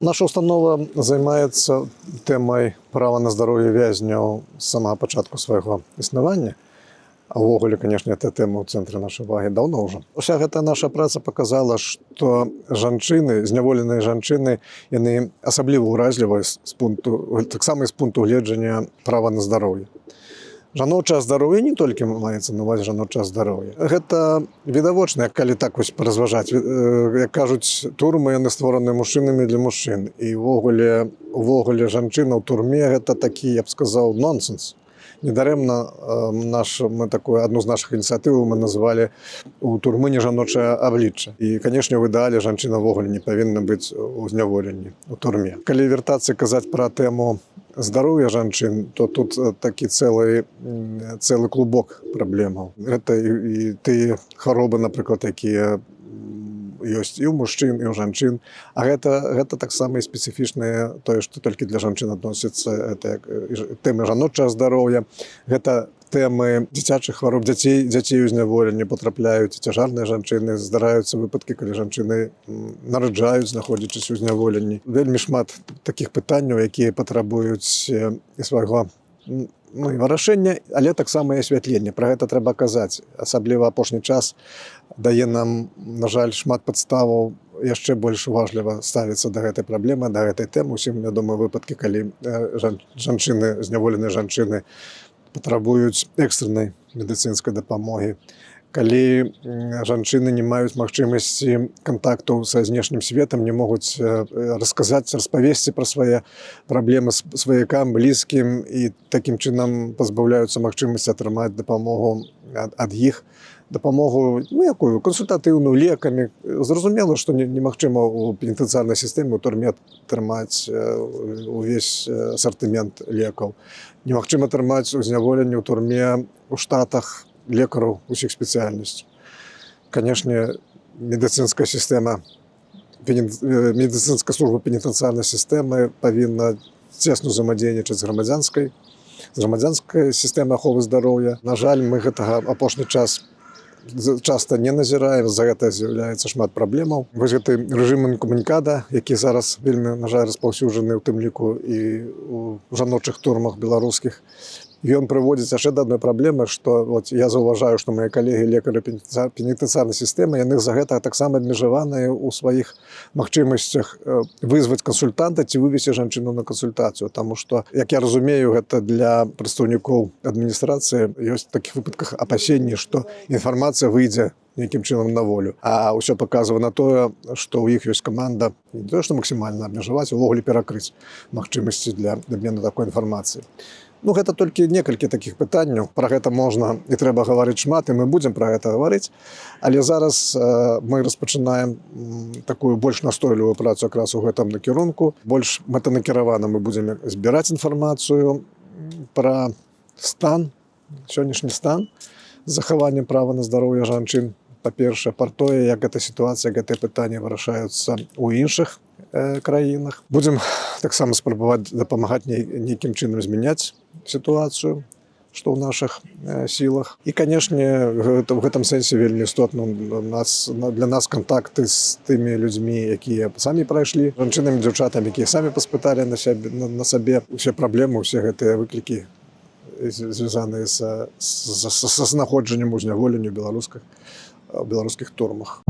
Наша установа займаецца тэмай права на здароўе вязняў з самага пачатку свайго існавання. А ўвогуле, канешне, эта тэма ў цэнтры нашай увагі даўно ўжо. Уся гэтая наша праца паказала, што жанчыны, зняволеныя жанчыны, яны асабліва ўразлівыя таксама з пункту гледжання права на здароўе. Жаночае здароўе не толькі маецца на ўвазе жаночае здароўе. Гэта відавочна, калі так вось паразважаць. Як кажуць, турмы яны створаны мужчынамі для мужчын. І ўвогуле жанчына ў турме гэта такі, я б сказаў, нонсенс. Недарэмна мы такую адну з нашых ініцыятываў мы назвалі у турмы не жаночае аблічча. І, канешне, ў ідэале жанчына ўвогуле не павінна быць у зняволенні ў турме. Калі вяртацца і казаць пра тэму здароўя жанчын, то тут такі цэлы клубок праблемаў. Гэта і тыя хваробы, напрыклад, якія ёсць і ў мужчын, і ў жанчын. А гэта таксама і спецыфічнае тое, што толькі для жанчын адносіцца, тэмы жаночага здароўя, гэта тэмы дзіцячых хвароб, дзяцей у зняволенне патрапляюць, цяжарныя жанчыны, здараюцца выпадкі, калі жанчыны нараджаюць, знаходзячыся ў зняволенні. Вельмі шмат такіх пытанняў, якія патрабуюць і свайго вырашэння, але таксама і асвятлення. Пра гэта трэба казаць. Асабліва апошні час дае нам, на жаль, шмат падставаў яшчэ больш уважліва ставіцца да гэтай праблемы, да гэтай тэмы. Усім вядомыя выпадкі, калі жанчыны, зняволеныя жанчыны патрабуюць экстрэннай медыцынскай дапамогі. Калі жанчыны не маюць магчымасці кантакту са знешнім светам, не могуць расказаць, распавесці пра свае праблемы сваякам, блізкім і такім чынам пазбаўляюцца магчымасці атрымаць дапамогу ад іх. Дапамогу, якую, кансультатыўную, лекамі. Зразумела, што немагчыма ў пенітэнцыярнай сістэме ў турме атрымаць увесь асартымент лекаў. Немагчыма атрымаць у зняволенні ў турме ў штатах лекараў усіх спецыяльнасцяў. Канешне, медыцынская сістэма, медыцынская служба пенітэнцыярнай сістэмы павінна цесна ўзаемадзейнічаць з грамадзянскай сістэмай аховы здароўя. На жаль, мы гэтага апошні час часта не назіраем, з-за гэта з'яўляецца шмат праблемаў. Вось гэты рэжым інкамунікада, які зараз вельмі, на жаль, распаўсюджаны ў тым ліку і ў жаночых турмах беларускіх, ён прыводзіць яшчэ да адной праблемы, што я заўважаю, што мае калегі лекары пенітэнцыярнай сістэмы, яны за гэта таксама абмежаваныя ў сваіх магчымасцях вызваць кансультанта ці вывесці жанчыну на кансультацыю. Таму што, як я разумею, гэта для прадстаўнікоў адміністрацыі ёсць у такіх выпадках апасенні, што інфармацыя выйдзе нейкім чынам на волю. А ўсё паказвае на тое, што ў іх ёсць каманда не тое, што максімальна абмежаваць, увогуле перакрыць магчымасці для абмену такой інфармацыі. Гэта толькі некалькі такіх пытанняў. Пра гэта можна і трэба гаварыць шмат, і мы будзем пра гэта гаварыць. Але зараз мы распачынаем такую больш настойлівую працу якраз у гэтым накірунку. Больш мэтанакіравана мы будзем збіраць інфармацыю пра сённяшні стан захавання права на здароўе жанчын. Па-першае, пра тое, як гэта сітуацыя, гэтыя пытанні вырашаюцца ў іншых краінах. Будзем таксама спрабаваць дапамагаць нейкім чынам змяняць сітуацыю, што ў нашых сілах. І, канешне, в гэтым сэнсе вельмі істотна для нас кантакты з тымі людзьмі, якія самі прайшлі, жанчынамі, дзяўчатамі, якія самі паспыталі на сабе усе праблемы, усе гэтыя выклікі, звязаныя са знаходжаннем у зняволенні ў беларускіх турмах.